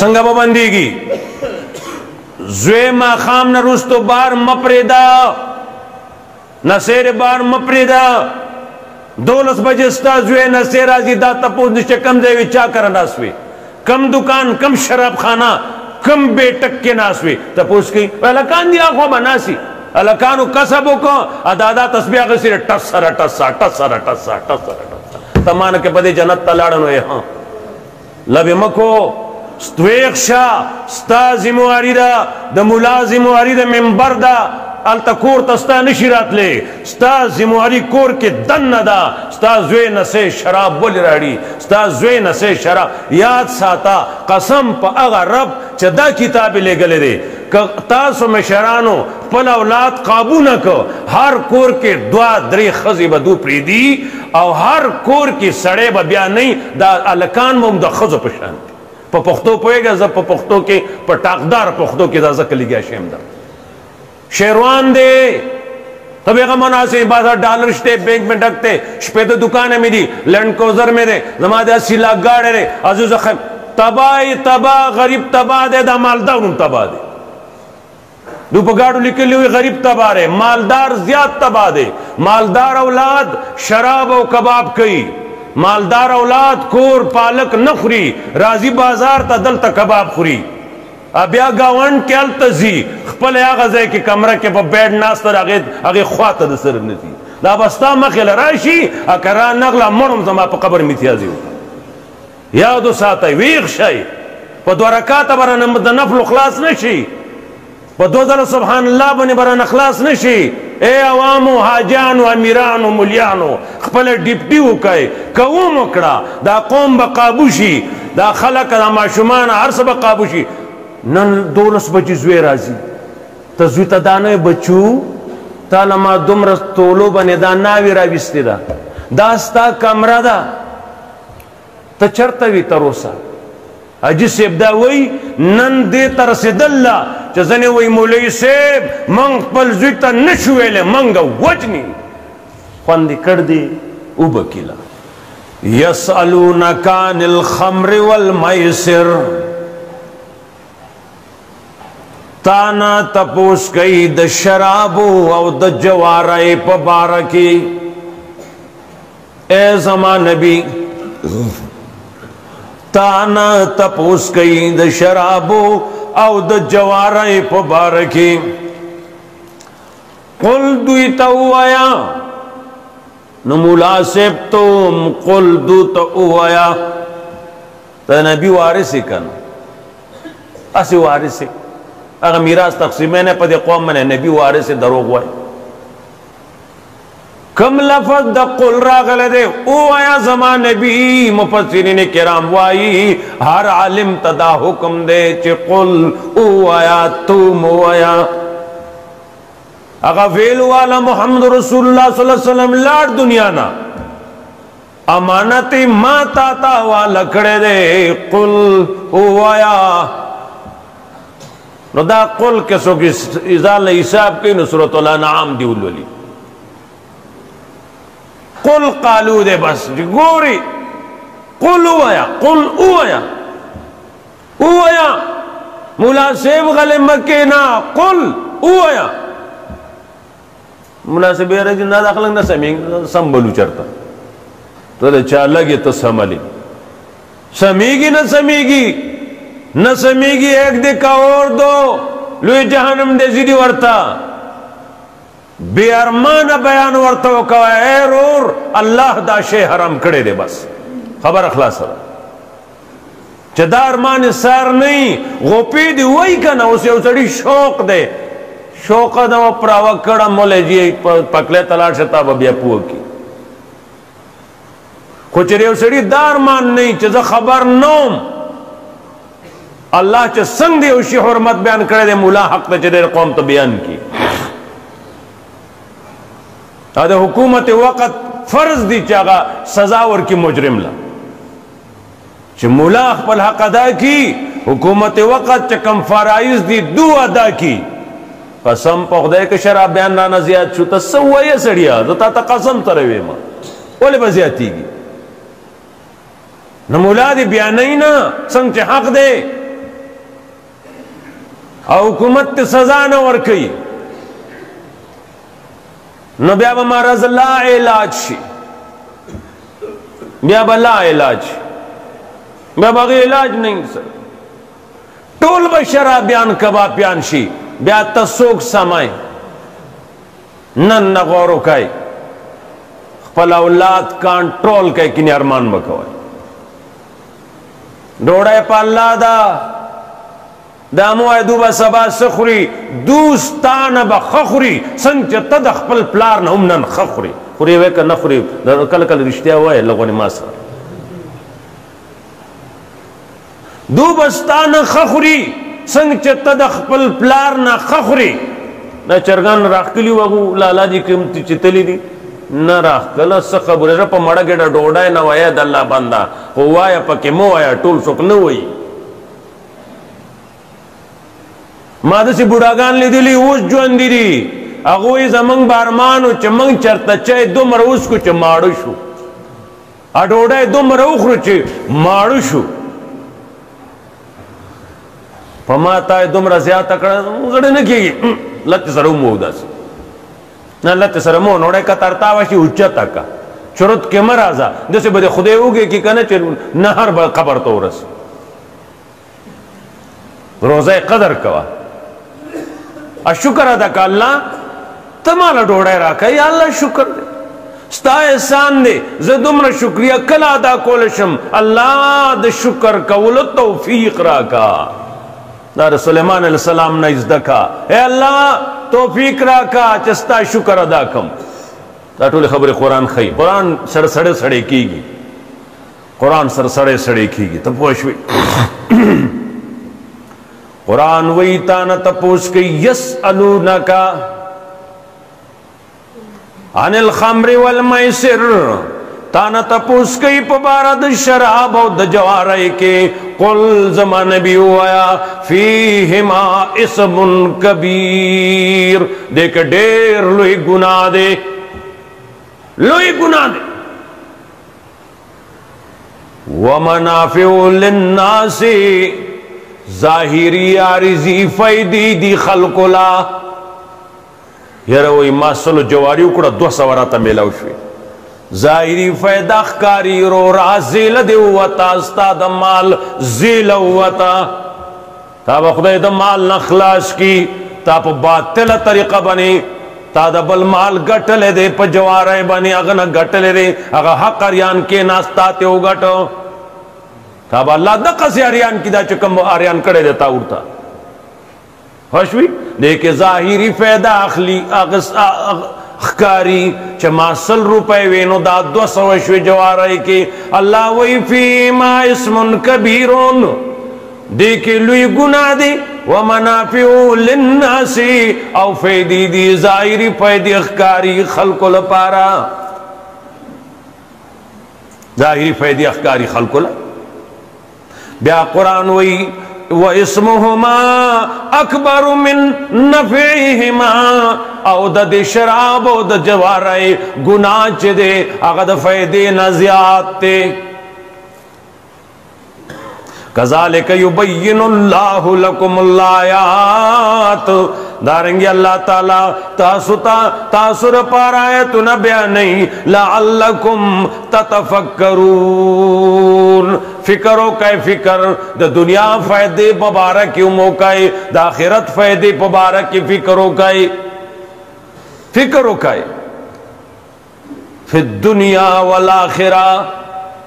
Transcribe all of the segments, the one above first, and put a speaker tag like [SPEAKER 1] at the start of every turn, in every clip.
[SPEAKER 1] څنګه به بندېږي؟ زوی ماښام نه وروستو بار مه پرېږده، نسیر بار مه پرېږده. 12 بجې ستا زوی نسې راځي، دا تپوس نشته کم ځای وي، چا کره ناست وي، کم دکان، کم شراب خانه، کم بیټک کې ناست وي. تپوس کوي هلکان دي هاخوا به ناست وي، هلکانو کسب وکړه، دادا تسبیح اخیستې ټس سره ټسه ټس سره ټسه ټس سره ټسه. ته مانه کې په دې جنت ته لاړه نو یې ها لبې مه کو. ویښ شه، ستا ذمواري ده، د ملا ذمواري د منبر ده، هلته کور ته ستا نشي راتلی، ستا ذمواري کور کې دننه ده. ستا زوی نسې شراب ولې راړي، ستا زوی نسې شراب. یاد ساته قسم په هغه رب چې دا کتاب یې لیږلی دی، که تاسو مشرانو خپل اولاد قابو نه کو، هر کور کې 2-3 ښځې به دو پرېږدي، او هر کور کې سړی به بیا نه دا هلکان به هم د ښځو په شان دي. په پښتو پوهېږه، زه په پښتو کې په ټاکدار پښتو کې دا ځکه لګیا شیم. دا شیروان دی، تب ایغا مناسب بازار ڈالر شتے، بینک میں ڈکتے، شپیدو دکانے میں دی، لینڈ کوزر میں دے، زمادے 80 لاکھ گاڑے رے، عزیز خیم تباہی تباہ، غریب تباہ دے، دا مالدار ان تباہ دے. دو پا گاڑو لکلی ہوئی غریب تباہ رے، مالدار زیاد تباہ دے. مالدار اولاد شراب و کباب کئی، مالدار اولاد کور پالک نخوری، راضی بازار تا دل تا کباب خوری. بیا گاون کې هلته ځي، خپل هغه ځای کې کمره کې په بیډ ناست هغې خوا ته د سر نه ځي. دا به ستا مخې له راشي، که را نغله مړم زما په قبر امتیازي وکړه. یاد وساتئ، ویښ شئ. په 2 رکاته به رانه د نفلو خلاص نه شي، په 2 ځله سبحان الله باندې به رانه خلاص نه شي. ای عوامو، حاجیانو، امیرانو، ملیانو، خپل ډیپټي وکئ، کوم وکړه، دا قوم به قابو شي، دا خلک، دا ماشومان، هر څه به قابو شي. نن 12 بجې زوی راځي، ته زوی ته دا نه بچو، تا له ما دومره تولو باندې دا ناوې راویستې ده، دا ستا کمره ده، ته چېرته وي تر اوسه؟ حاجي صاحب دا وایي نن دې ته رسېدله چې ځنې وایي مولوي صاحب موږ خپل زوی ته نه شو ویلی، موږ وجني. خوندې کړ دې وبکیله. یسألونک عن الخمر والمیسر، تانا تپوس کئی د شرابو او د جوارے پا بارکی. اے زمان نبی تانا تپوس کئی د شرابو او د جوارے پا بارکی. قل دوی تاوایا نمولا سیب توم، قل دو تاوایا تا نبی وارسی کن، اسی وارسی اگر میراث تقسیمین پا دی قوم میں نبی وارث سے دروغ ہوئے. کم لفظ دا قل راغلے دے او آیا زمان نبی، مفسرین کرام وائی ہر عالم تدا حکم دے چے قل او آیا توم او آیا. اگر فیل والا محمد رسول اللہ صلی اللہ علیہ وسلم لار دنیا نا امانتی ما تاتا والا کھڑے دے قل او آیا. نو دا قل کسو کی ازال حساب کی نصرت الانعام دیول ولی قل قالو دے بس گوری قل اویا، قل اویا، اویا مولا سیب غلی مکینا قل اویا. مولا سیب رجی نا داخلنگ نا سنبلو چرتا تو دے چا لگی تو سملی سمیگی نا سمیگی نہ سمیگی، ایک دیکھا اور دو لوی جہنم دے زیدی ورتا بے ارمان بیان ورتا وکوا. اے رور اللہ دا شے حرام کڑے دے، بس خبر اخلاص رہا چدا ارمان سار نہیں غوپی دی وہی کنا اسے اسڑی شوق دے، شوق دا وہ پراوہ کڑا مولے جی پکلے تلاش شتا بیا پوہ کی کچھ رے اسڑی دا ارمان نہیں چدا خبر نوم اللہ چا سنگ دے اوشی حرمت بیان کرے دے مولا حق دے چدے قوم تو بیان کی. آدھے حکومت وقت فرض دی چاگا سزاور کی مجرم لا چا مولا اخپل حق ادا کی، حکومت وقت چا کم فرائض دی دو ادا کی. قسم پا خدای که شراب بیان رانا زیاد شو تا سوئی سڑیا تا تا قسم تروی ما ولی با زیادتی گی. نمولا دی بیانئی نا سنگ چا حق دے او حکومت ته سزا نه ورکوي نو بیا به مرض لا علاج شي، بیا به لا علاج، بیا به علاج نه سر ټول به شرابیان کبابیان شي. بیا ته څوک سمای نن نه غور وکئ، خپل اولاد کنټرول کئ، کینې ارمان مه کوئ. ډوډۍ په الله ده، دا مو وایي دو به سبا څه خوري، دوستانه به ښه خوري څنګه چې ته د خپل پلار نه هم نن ښه خوري. خوري وایې که نه خوري، کله کله رښتیا وایه لږ غونې ما سره. دو به ستا نه ښه خوري څنګه چې ته د خپل پلار نه ښه خوري. دا چرګان راښکلي وو لالا دي کوم چې تللی دي نه راښکله څه خبره په مړه ګډه ډوډۍ نه وایه د الله بنده، خو وایه پکې مه وایه، ټول څوک نه وایي. ما داسې بوډاګان لیدلي اوس ژوندي دي، هغوی زمونږ به ارمان و چې موږ چېرته چای دومره وڅښو چې ماړه شو، ډوډۍ دومره وخورو چې ماړه شو. په ما تا دومره زیاته کړه غړې نه کېږي، لته سره ومو داسې نه، لته سره مو نوړی که ترتا وشي اوچته که چرت کې مه راځه، داسې به د خدای وږې کې که نه چې نهر به قبر ته ورسي. روزه قدر کوه، شکر ادا که الله ته ماله ډوډۍ راکړه، یا الله شکر دی ستا احسان دی، زه دومره شکریه کله ادا کولی شم، الله د شکر کولو توفیق راکا. دا د سلیمان علیہ السلام نه زده کا، اے الله توفیق راکا چې ستا شکر ادا کم. دا ټولې خبرې قرآن ښیي، قرآن سره سړی سړی کېږي، قرآن سره سړی سړی کېږي. ته پوه شوې؟ قرآن وی تا نه تپوس کوي یسألونک عن الخمر والمیسر، تا نه تپوس کوي په باره د شراب او د جوارۍ کې. قل زما نبی ووایا فیہما اسم کبیر، دې کې ډېر لوی ګناه دی، لوی ګناه دی. ومنافع للناس، ظاهری عارضی فیدی دی خلق لا. یره وی ما سلو جواری وکړه 200 راته میلاو شوی، ظاهری فیده ښکاري رو را زیله دی وتا، ستا د مال زیله وتا، تا به خدای د مال نه خلاص کی، تا په باطله طریقه باندې تا د بل مال ګټلی دی، په جواری باندې هغه نه ګټلی دی، هغه حق اریان کې ناستا ته وګټو، تا به الله دقسې اریان کی دا چې کوم اریان کړی دی تا ورته خوشوي. دې کې ظاهري فایده اخلي خکاری چې ما 100 روپے وینو دا 200 شوی جواری کې. الله وی فیما اسم کبیرون، دې کې لوی ګناه دی، ومنافع للناس، او فیدی دی ظاهری فیدی اخکاری خلق لپاره، ظاهری فیدی اخکاری خلق لپاره. بیا قرآن وی وَإِسْمُهُمَا أَكْبَرُ مِن نَفْعِهِمَا، او د شراب او د جواری گناہ چه دے اگا د فیدے نزیاد تے. کذالک یبین اللہ لکم الآیات، دارنگی اللہ تعالی تاثر پار آیتنا بیانی لعلکم تتفکرون، فکرو کئی فکر د دنیا فائدے مبارکی موقعی، د آخرت فائدے مبارکی فکرو کئی، فکرو کئی فی الدنیا والآخرہ،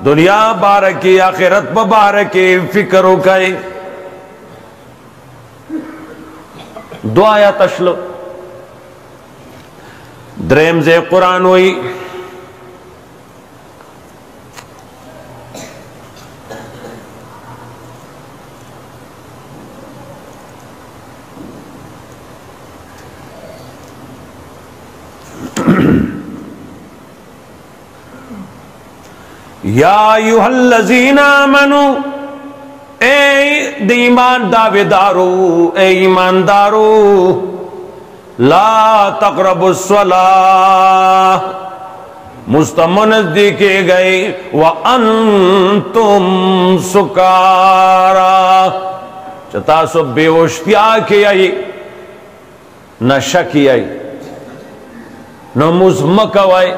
[SPEAKER 1] دنیا بارکی آخرت مبارکی فکرو کئی. دو آیات اشلو. دریم زی قرآن ہوئی یا ایوہ الذین آمنوا، اے ایمان دعویدارو، اے ایماندارو، لا تقربوا الصلاة، مستمنز دیکھے گئے، وَأَنْتُمْ سُكَارَى، چې تاسو بیهوشتیا کې یای نشه کې یای نو مونځ مه کوئ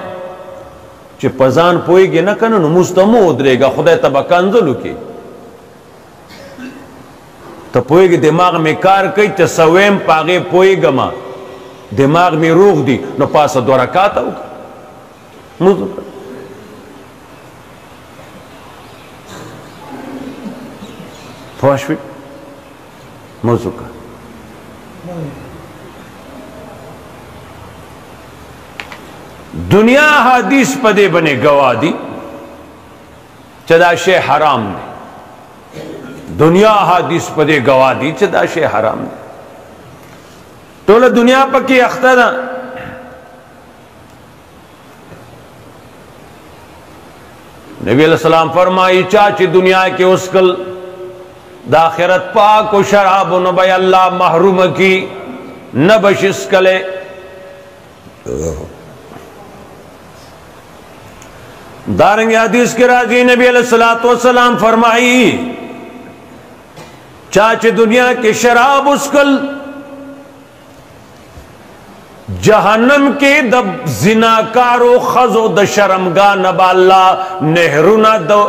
[SPEAKER 1] چې په ځان پوهېږي نه که نه نو مونځ ته مه ودرېږه خدای ته به کنځل وکړي ته پوهېږي دماغ مې کار کوي چې څه ویم په هغې پوهېږم دماغ مې روغ دی نو پاسه 2 رکعاته وکړه مونځ وکړه پوه شوې مونځ وکړه دنیا حدیث پدے بنے گواہ دی چدا شے حرام دی دنیا حدیث پدے گواہ دی چدا شے حرام دی ټول دنیا پکی اخته ده نبی علیہ السلام فرمائی چاچی دنیا کے اسکل دا آخرت پاک و شراب و نبی اللہ محروم کی نبش اسکلے دارنگ حدیث کے راضی نبی علیہ السلام فرمائی چاچے دنیا کے شراب اسکل جہنم کے دب زناکارو خزو د شرمگان با اللہ نہرونا دو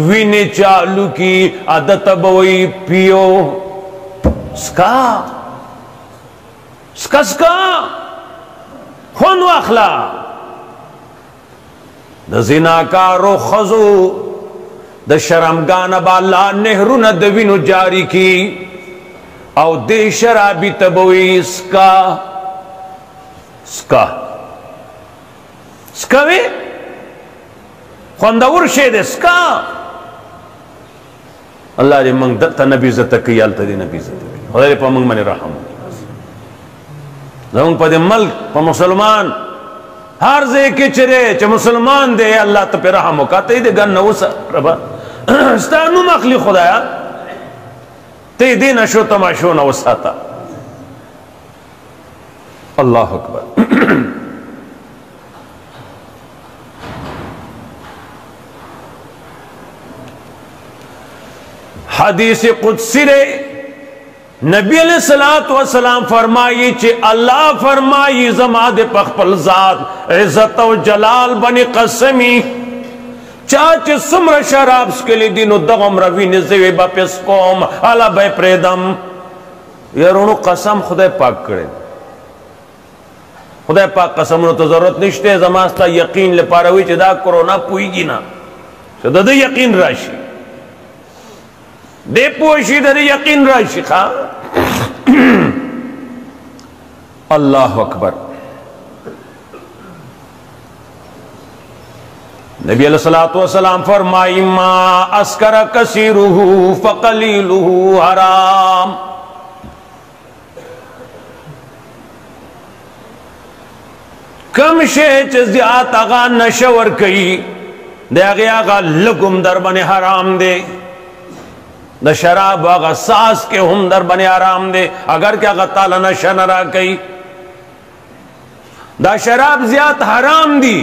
[SPEAKER 1] وینے چالو کی عادت بوئی پیو سکا خون واخلا د زناکارو خزو د شرمگان با اللہ نہرونا دو وینو جاری کی او دے شرابی تبوئی سکا وی خوندور شید سکا اللہ دے منگ دتا نبی عزت کی آلتا دے نبی عزت کی خدا دے پا منگ منی رحم زمان پا دے ملک پا مسلمان ہر زے کے چرے چا مسلمان دے اللہ تا پہ رحم ہو کہتا دے گن نوسا ربا استانو مخلی خدایا تے دے نشو تماشو نوسا تا اللہ اکبر حدیث قدسی رے نبی علیہ السلام فرمائی چے اللہ فرمائی زماد پخپل ذات عزت و جلال بنی قسمی چاچے سمر شراب سکلی دینو دغم روی نزوی با پیس قوم علا بے پریدم یارونو قسم خدا پاک کرے خدای پاک قسمونو ته ضرورت نشته زماستا یقین لپاره وی چې دا کرونا پویږي نه چې د یقین راشي دې پوښي د یقین راشي ښا الله اکبر نبی علیہ الصلوۃ والسلام فرمائی ما اسکر کثیره فقلیله حرام کم شے چھ زیاد آغا نشور کئی دے آغا لگم در بنے حرام دے دا شراب آغا ساس کے ہم در بنے حرام دے اگر کہ آغا تعالی نشہ نرا کئی دا شراب زیاد حرام دی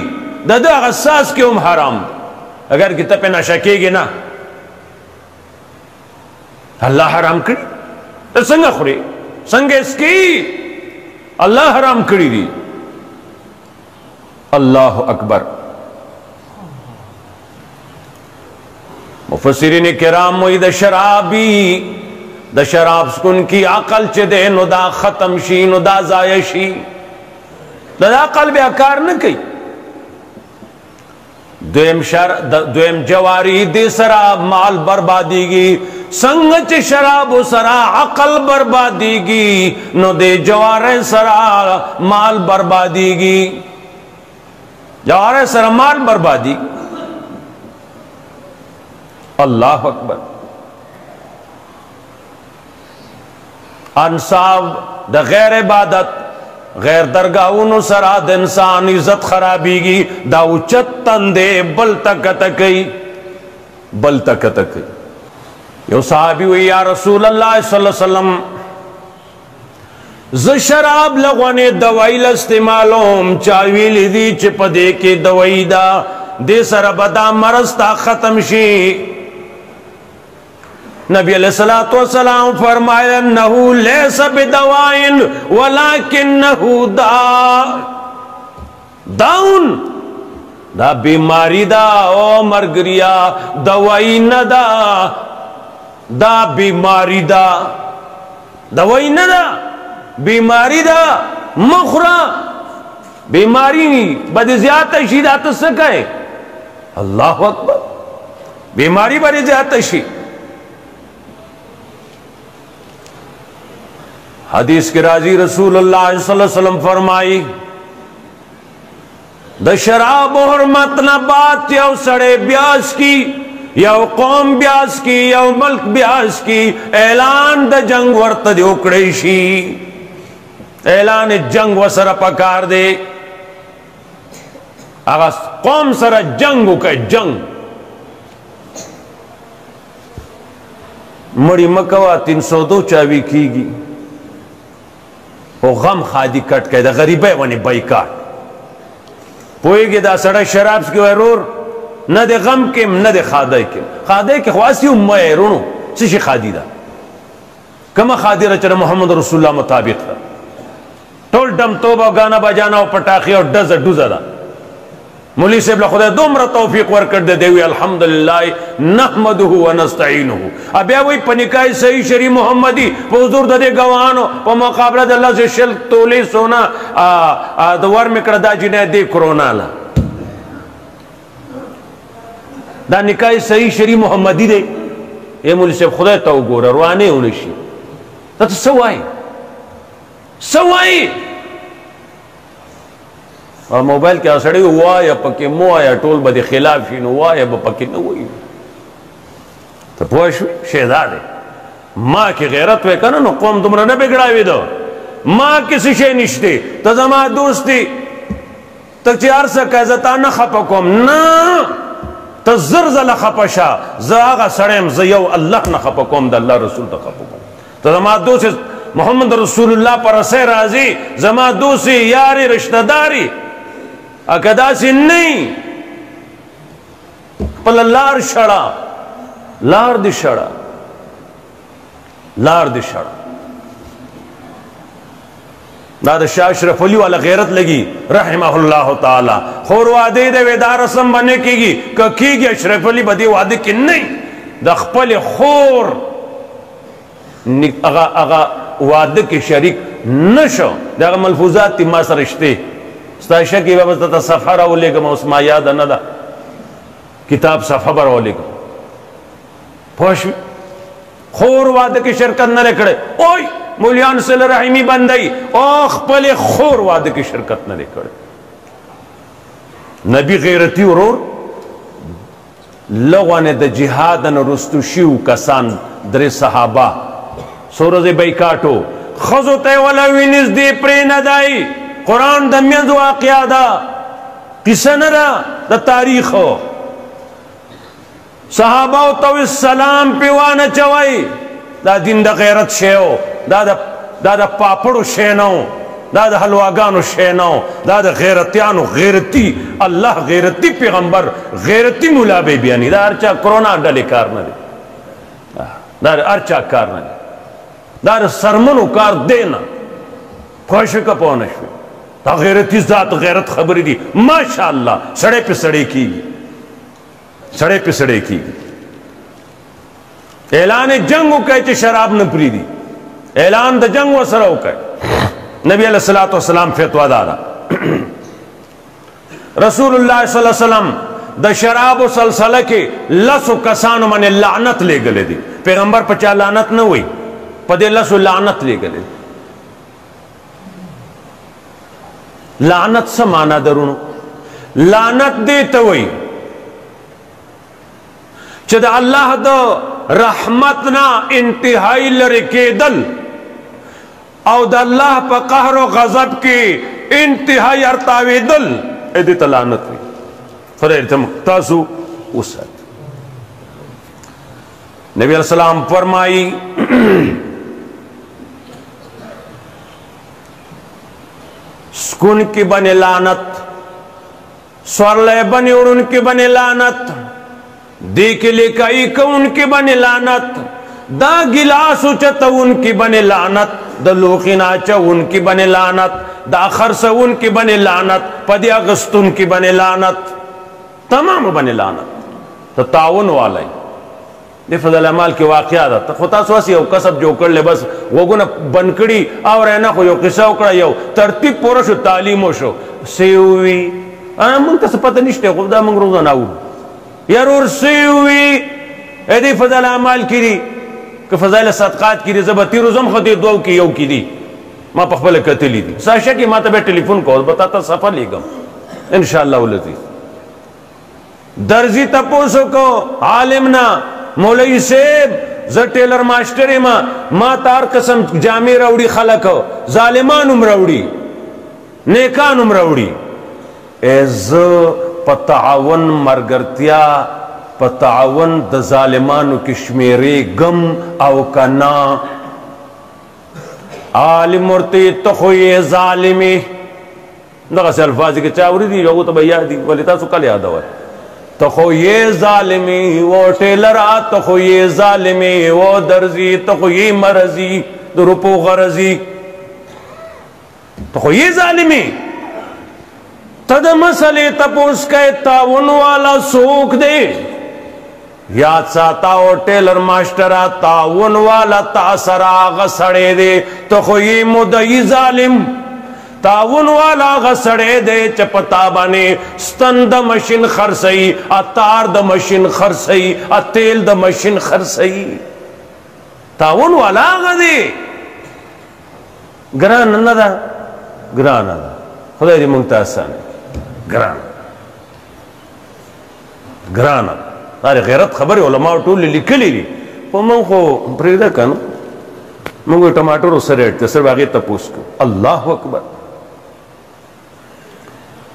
[SPEAKER 1] دا آغا ساس کے ہم حرام دے اگر کہ تپے نشہ کے گی نا اللہ حرام کری تو سنگا خوری سنگا اس کی اللہ حرام کری دی اللہ اکبر مفسرین کرام وی دا شرابی دا شراب سکن کی عقل چے دے نو دا ختم شی نو دا ضائع شی دا عقل بے اکار نہ کئی دویم جواری دے سرا مال بربادی گی سنگچ شراب سرا عقل بربادی گی نو دے جوار سرا مال بربادی گی جوارے سرمال بربادی اللہ اکبر انصاب دا غیر عبادت غیر درگاہونو سراد انسان عزت خرابی گی دا اچت تندے بل تکتکی یو صحابی ہوئی یا رسول اللہ صلی اللہ علیہ وسلم ز شراب لغوانے دوائی لاستعمالوم چاویلی دی چپ دے کے دوائی دا دے سر بدا مرستا ختم شی नबी अलैहिस्सलाम फरमाया अन्नहु लैसा बिदवाइन वलाकिन्नहु दाउन, दा बीमारी दा ओ मरगरिया, दवाई न दा, दा बीमारी दा, दवाई न दा, बीमारी दा मखरा, बीमारी बद ज्यादा शीदात सके। अल्लाह अकबर, बीमारी बड़ी ज्यादा शी। हदीस के राजी रसूलुल्लाह सल्लल्लाहु अलैहि वसल्लम फरमाई, द शराब हुर्मत न बात यौ सड़े ब्यास की, यौ कौम ब्यास की, यौ मल्क ब्यास की, ऐलान द जंग वर्त दे उकड़ेशी, ऐलान जंग वसर पकार दे, आगा कौम सर जंग के जंग। मड़ी मकवा 302 चावी कीगी, वो गम खादी कट के दा गरीबे वनी बाइकाट पोएगे दा सड़ा शराब के वरूर न दे गम के न दे खादे के ख्वासी उम्मे रोनो सिशी खादी दा कमा खादी रचना मोहम्मद रसूलुल्लाह मुताबिक था। टोल डम तोबा गाना बजाना और पटाखे और डज डुजा दा मुली से खुदा दोमरा तौफीक वर कर दे देवी अल्हम्दुलिल्लाह नहमदुहु व नस्तईनुहु। अब वही पनिकाई सही शरी मोहम्मदी हुजूर दे गवानो व मुकाबला अल्लाह से शल तोले सोना दवर में करदा जिने दे कोरोना ला दा निकाय सही शरी मोहम्मदी दे ए मुली से खुदा तो गोर रवाने उनशी तो सवाई और मोबाइल के असड़े हुआ या पके मुआ या टोल बदे खिलाफी हुआ या पके न हुई तो पोश शहजादे माँ की गैरत वे कना नो कौम तुमरा न बिगड़ावी दो माँ किसी शे निश्ते तो जमा दोस्ती तक चार सका जता न खपा कौम ना तो जरजला खपशा जागा सड़ेम जयो अल्लाह न खपा कौम द अल्लाह रसूल द खपा कौम तो जमा दोस्त मोहम्मद रसूलुल्लाह पर से राजी जमा दोस्ती यारी रिश्तेदारी अकदा से नहीं पल लार शड़ा लार दिशड़ा लार दिशड़ा दादा शाह अशरफ अली वाला गैरत लगी रहमहुल्लाह ताला खोर वादे दे वेदार रसम बने कीगी ककीगी अशरफ अली बदी वादे की नहीं दखपल खोर अगा अगा वादे के शरीक नशो दागा मलफूजात तिम्मा सरश्ते स्ताशा की व्यवस्था सफा राउलेगा मौसमा याद अनदा किताब सफा पर राउलेगा फौश खोर वादे की शिरकत न लेकड़े ओय मूलियान से रहमी बंदई ओख पले खोर वादे की शिरकत न लेकड़े नबी गैरती और लोगों द जिहाद न रुस्तु शिव कसान दरे सहाबा सोरज बैकाटो खजोते वाला विनिस दे प्रे नदाई कुरान दमियन जो वाक़या दा किसा नरा द तारीख हो सहाबा तो सलाम पिवाना चवाई दा दिन द गैरत शेओ दादा पापड़ो शेनो दादा हलवागानो शेनो दादा गैरतियानो गैरती अल्लाह गैरती पैगंबर गैरती मुला बेबियानी दा अर्चा कोरोना डले कार न दे दार अर्चा कार न दे दार सरमनो कार देना ख्वाहिश का पौनश ता गैरती जात गैरत खबरी दी माशाअल्लाह सड़े पे सड़े की सड़े पे सड़े की ऐलान जंग कहे शराब न परी दी ऐलान द जंग व सरो कहे नबी अलैहिस्सलातु वस्सलाम फतवा दादा रसूलुल्लाह सल्लल्लाहु अलैहि वसल्लम द शराब सलसला के लसु कसान मन लानत ले गले दी पैगंबर पचा लानत न हुई पदे लसु लानत ले गले लानत से माना दरुणु लानत देते हुई चद अल्लाह दो रहमत ना इंतहाई लरे के दल और अल्लाह पर कहर व गजब की इंतहाई अरतावे दल एदी तलानत हुई फरेर तमक्तासु उसद नबी अलैहिस्सलाम फरमाई स्कुन की बने लानत स्वरले बने उनके बने लानत देख लेकाई का उनके बने लानत دا गिलासो चतउन की बने लानत, द लोखिना चउन की बने लानत, दा खरसउन की बने लानत, पदिया गस्तुन की बने लानत, तमाम बने लानत। तो ताउन वाला दे फजल अमाल के वाक़या था तो खुदा सोसी हो कसब जो कर ले बस वो गुना बनकड़ी और है ना कोई किस्सा उकड़ा यो तरतीब पूरा शो तालीमो शो सेवी मुंग तस पता निश्ते खुदा मुंग रोज़ा नाउ यार और सेवी ऐदी फजल अमाल किरी कि फजल सदक़ात किरी ज़बती रोज़म खती दो की यो की दी माँ पखबल कतली दी साशा की माँ तबे टेलीफोन कॉल बताता सफा लेगम इंशाअल्लाह उलज़ी दर्जी तपोसो को आलिमना मौलवी सेब ज टेलर मास्टर मा तार कसम जामे राउडी खलक जालिमान राउडी नेकान राउडी एज पतावन मरगरतिया पतावन द जालिमान किश्मेरे गम औ कना आलिम मूर्ति तो ये जालिमी नगा से अल्फाज के चावरी दी लोगों तो भैया दी वलिता सुकल याद हुआ तो खो ये जालिमी वो टेलरा तो खो ये जालिमी वो दर्जी तो खो ये मरजी तो रुपो गरजी तो खो ये जालिमी तद मसले तपोस के ताउन वाला सोख दे याद साता और टेलर मास्टरा ताउन वाला तासरा गसड़े दे तो खो ये मुदई जालिम ताउन वाला गसड़े दे चपता बने स्तन द मशीन खरसई अतार द मशीन खरसई अतेल द मशीन खरसई ताउन वाला गदे ग्रान नदा ग्रान नदा खुदा दी मुंतासान ग्रान ग्रान तारे गैरत खबर उलमा टूल लिखली ली पमन को प्रेदा कन मंगो टमाटर उसरेट तसर बागे तपूस को अल्लाह अकबर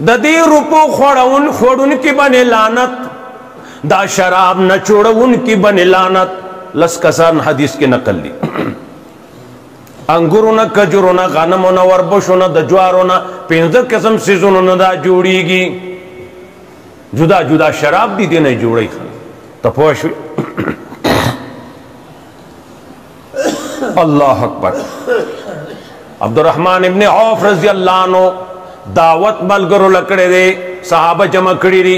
[SPEAKER 1] ददी रुपो खोड़उन खोड़ुन की बने लानत दा शराब न छोड़उन की बने लानत लसकसान हदीस की नकल ली अंगुर न खजूर न गनम न वर्बुश न दज्वार न पेंजर किस्म सीजन न दा जोड़ीगी जुदा जुदा शराब दी दे नहीं जोड़ी तपोश अल्लाह अकबर अब्दुर्रहमान इब्ने औफ रज़ी अल्लाह अन्हु दावत मलगरो लकड़े दे साहबा जमा कड़ी री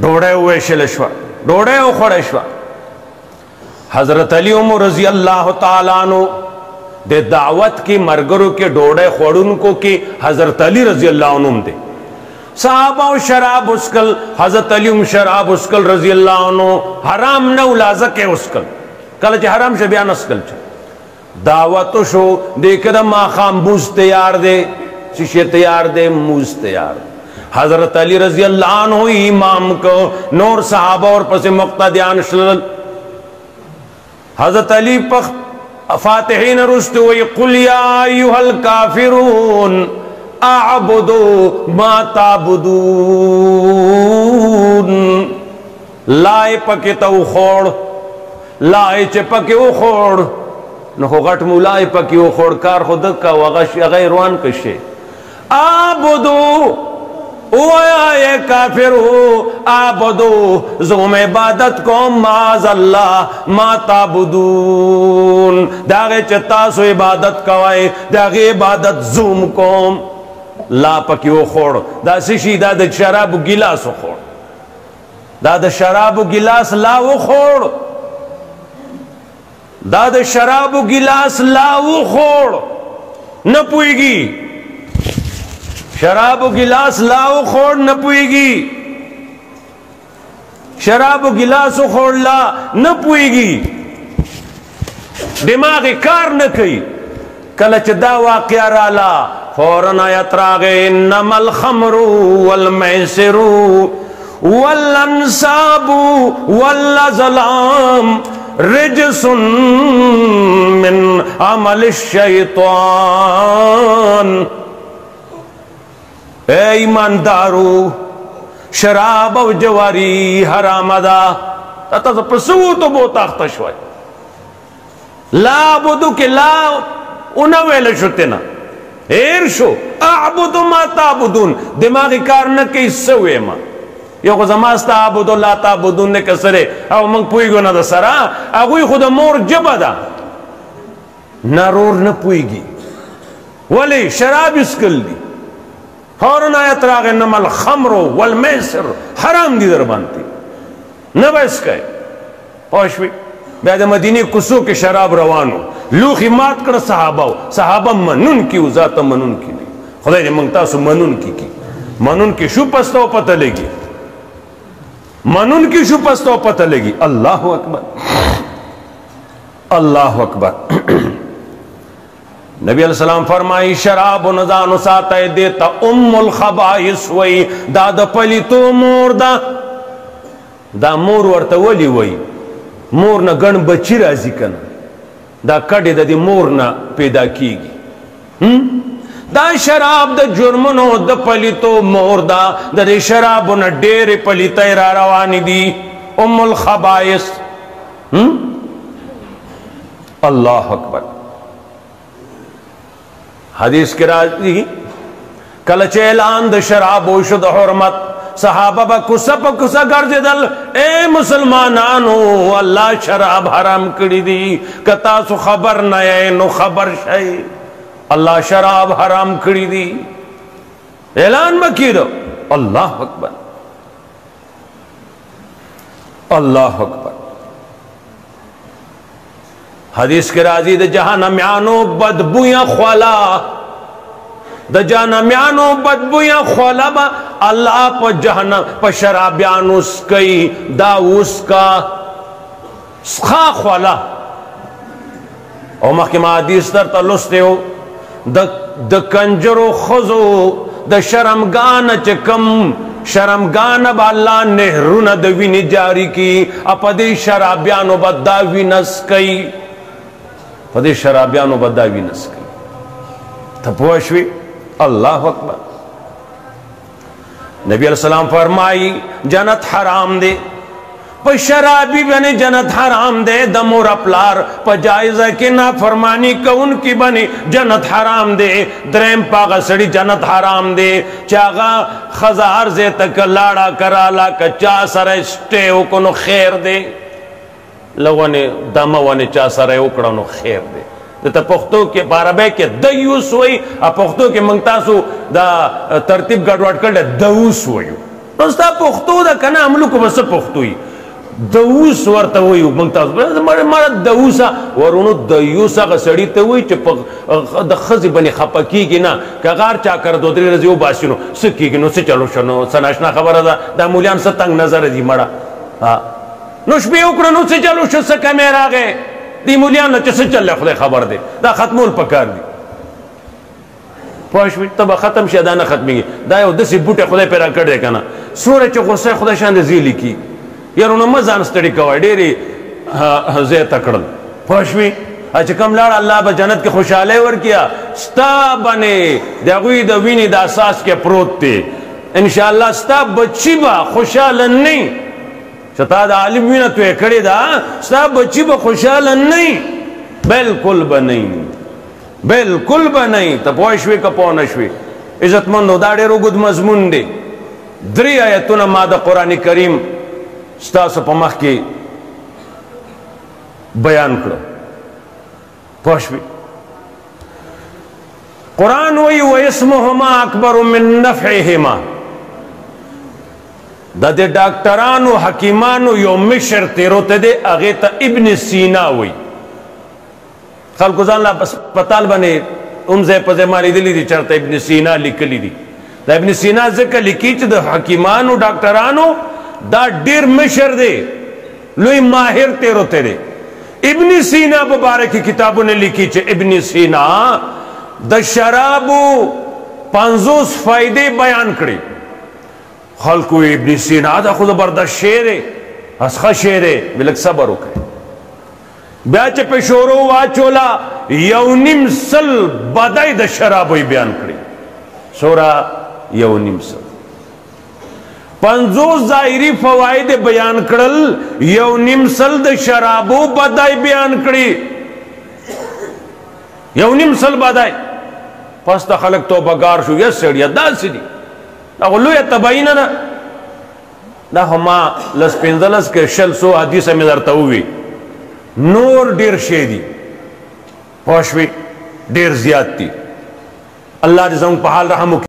[SPEAKER 1] डोड़े हुए शिलश्वा डोड़े उखड़ेश्वा हजरत अली उमर रज़ी अल्लाह ताला अन्हु दे दावत की मरगरो के डोड़े खोड़ुन को की हजरत अली रज़ी अल्लाह अन्हु दे साहबा शराब उसकल हजरत अली शराब उसकल रज़ी अल्लाह अन्हु हराम न उलाजा के उसकल कल च हराम से बयान उसकल च दावत शो देख मा खाम बूझ तैयार दे शीशे तैयार दे मूज तैयार हजरत अली रज़ी अल्लाह अन्हु इमाम को नूर साहबा और पसे मुक्तदियान शल हजरत अली पख फातिहीन रुस्त हुई कुल या अय्युहल काफिरून अअबुदु मा ताबुदून लाए पके तो खोड़ लाए चे पके वो खोड़ नको गट मुलाए पके वो खोड़ कार खुद का वगश गैरवान कशे आबुदू ये काफिर हो आबुदू ज़ुम इबादत को माज़ अल्लाह मा ताबुदून दागे चतासो इबादत कवाए दागे इबादत ज़ुम कोम ला पकियो खोड़ दा सिशी दा द शराब गिलास खोड़ दा द शराब गिलास ला वो खोड़ दा द शराब गिलास ला वो खोड़ न पुएगी शराब गिलास लाओ खोड़ न पुएगी शराब गिलास खोड़ ला न पुएगी दिमाग कार न कई कलच दा वाक़या राला फौरन आयत रागे इन्नमल खमरु वल मैसिरु वल अंसाबु वल अज़लाम रिजसुन मिन अमल शैतान ए ईमानदारू शराब और जवारी हरामदा तथा प्रसू तो बहुत आख्तशवाय ला बुदु के ला उनवेल शुते ना एर शो आबुदु मा ताबुदून दिमागी कार न के इससे हुए मां یو خو زما ستا عبد الله تعبدون نه کسره او موږ پوهیږو نه د سره هغوی خو د مور ژبه ده نارور نه پوهیږي ولی شراب اسکل دي فوراً آیت راغی انما الخمر والمیسر حرام دي در باندې نه به اسکئ پوه شوې بیا د مدینې کوڅو کې شراب روانو لوښي مات کړه صحابه منون کی و ذاته منون کی دی خدای دې موږ تاسو منون کی منون کی شو پسته او پته لګي منون کی شو پسته او پته لګي الله اکبر الله اکبر نبی علیہ السلام فرمائی شراب و نزانو ساتے دیتا الخبائث وی دا دا پلیتو مور دا مور ورطا ولی وی مور نا گن بچی رازی کن دا کڑی دا دی مور نا پیدا کیگی دا شراب دا جرمنو دا پلیتو مور دا دی شرابو نا دیر پلیتای را روانی دی الخبائث اللہ اکبر حدیث کی راضی کلچ اعلان د شراب و شد حرمت صحابہ با کسا پا کسا گرز دل اے مسلمانانو اللہ شراب حرام کری دی کتاسو خبر نئے نو خبر شئی اللہ شراب حرام کری دی اعلان بکی دو اللہ اکبر اللہ اکبر حدیث کے راضی دا جہنمیانو بدبویاں خوالا دا جہنمیانو بدبویاں خوالا با اللہ پا جہنم پا شرابیانو سکئی دا اسکا سخا خوالا او محکمہ حدیث در تلستے ہو دا کنجرو خزو دا شرمگان چکم شرمگان با اللہ نہرون دوینی جاری کی اپا دی شرابیانو با داوی نسکئی فدی شرابیانو بداوی نسکی تپوشوی اللہ اکبر نبی علیہ السلام فرمائی جنت حرام دے پا شرابی بنی جنت حرام دے دمور اپلار پا جائزہ کی نافرمانی کون کی بنی جنت حرام دے درم پاگا سڑی جنت حرام دے چاگا خزار زی تک لاڑا کرالا کچا سر اسٹے کنو خیر دے لوگونے دمونے چا سرے اکڑانو خیر دے تا پختو کے باربے کے دیوس ہوئی پختو کے منگتاسو دا ترتیب گڑوڑ کر لے دوس ہوئی نستا پختو دا کنا عملو کو بس پختوئی دوس ورطا ہوئی منگتاسو مارا دوسا ورونو دیوسا غسڑی تا ہوئی چا دا خزی بنی خپکی گی نا کہ غار چا کر دو دری رضیو باسینو سکی گی نو سی چلو شنو سناشنا خبر دا مولیان سا تنگ نظر دی مڑا نوش بی اکرنو سے چلو شو سکا میرا گئے دی مولیان نا چسے چل لے خدای خبر دے دا ختمون پکار دی پوشوی تبا ختم شیدانا ختمی گی دا یو دسی بوٹے خدای پیرا کر دے کنا سورے چو غصے خدای شاند زیلی کی یارونو مزان ستڑی کوئی دیری زی تکڑل پوشوی اچھا کم لڑا اللہ با جنت کے خوشحالے ور کیا ستا بنے دیگوی دا وینی دا اساس کے پروت تے انشاءاللہ ستا بچی با خوشحال نہیں چتا دا عالم وینا تو اکڑی دا ستا بچی با خوشحال نہیں بلکل با نہیں بلکل با نہیں تا پوشوی کا پونشوی عزت مندو دا دے رو گد مضمون دے دری آیتونا ما دا قرآن کریم ستا سا پمخ کی بیان کرو پوشوی قرآن وی وَيَسْمُهُمَا أَكْبَرُ مِن نَفْعِهِمَا دا دے ڈاکٹرانو حکیمانو یو مشر تیرو تے دے اغیتا ابن سینا ہوئی خلقو زان اللہ پتال بنے امزے پزے ماری دلی دی چرتا ابن سینا لکلی دی دا ابن سینا ذکر لکی چھ دا حکیمانو ڈاکٹرانو دا دیر مشر دے لوی ماہر تیرو تے دے ابن سینا ببارکی کتابوں نے لکی چھ ابن سینا دا شرابو 50 فائدے بیان کری خلقو ابن سینا دا خود برداشت شیر ہے اسخا شیر ہے بلک صبر ہو کہے بیاچ پہ شورو واچولا یونیم سل بدائی دا شرابوی بیان کری سورا یونیم سل 50 ظاہری فوائد بیان کرل یونیم سل دا شرابو بدائی بیان کری یونیم سل بدائی پس تا خلق توبہ گار شو یا سڑیا دا سڑی اگلو یا تبایینا نا دا هما لس پنځلس کې شل سو حدیث مې درته ووي نور ډیر شی دي پوه شوې ډیر زیات دي الله دې زموږ په حال رحم وکړي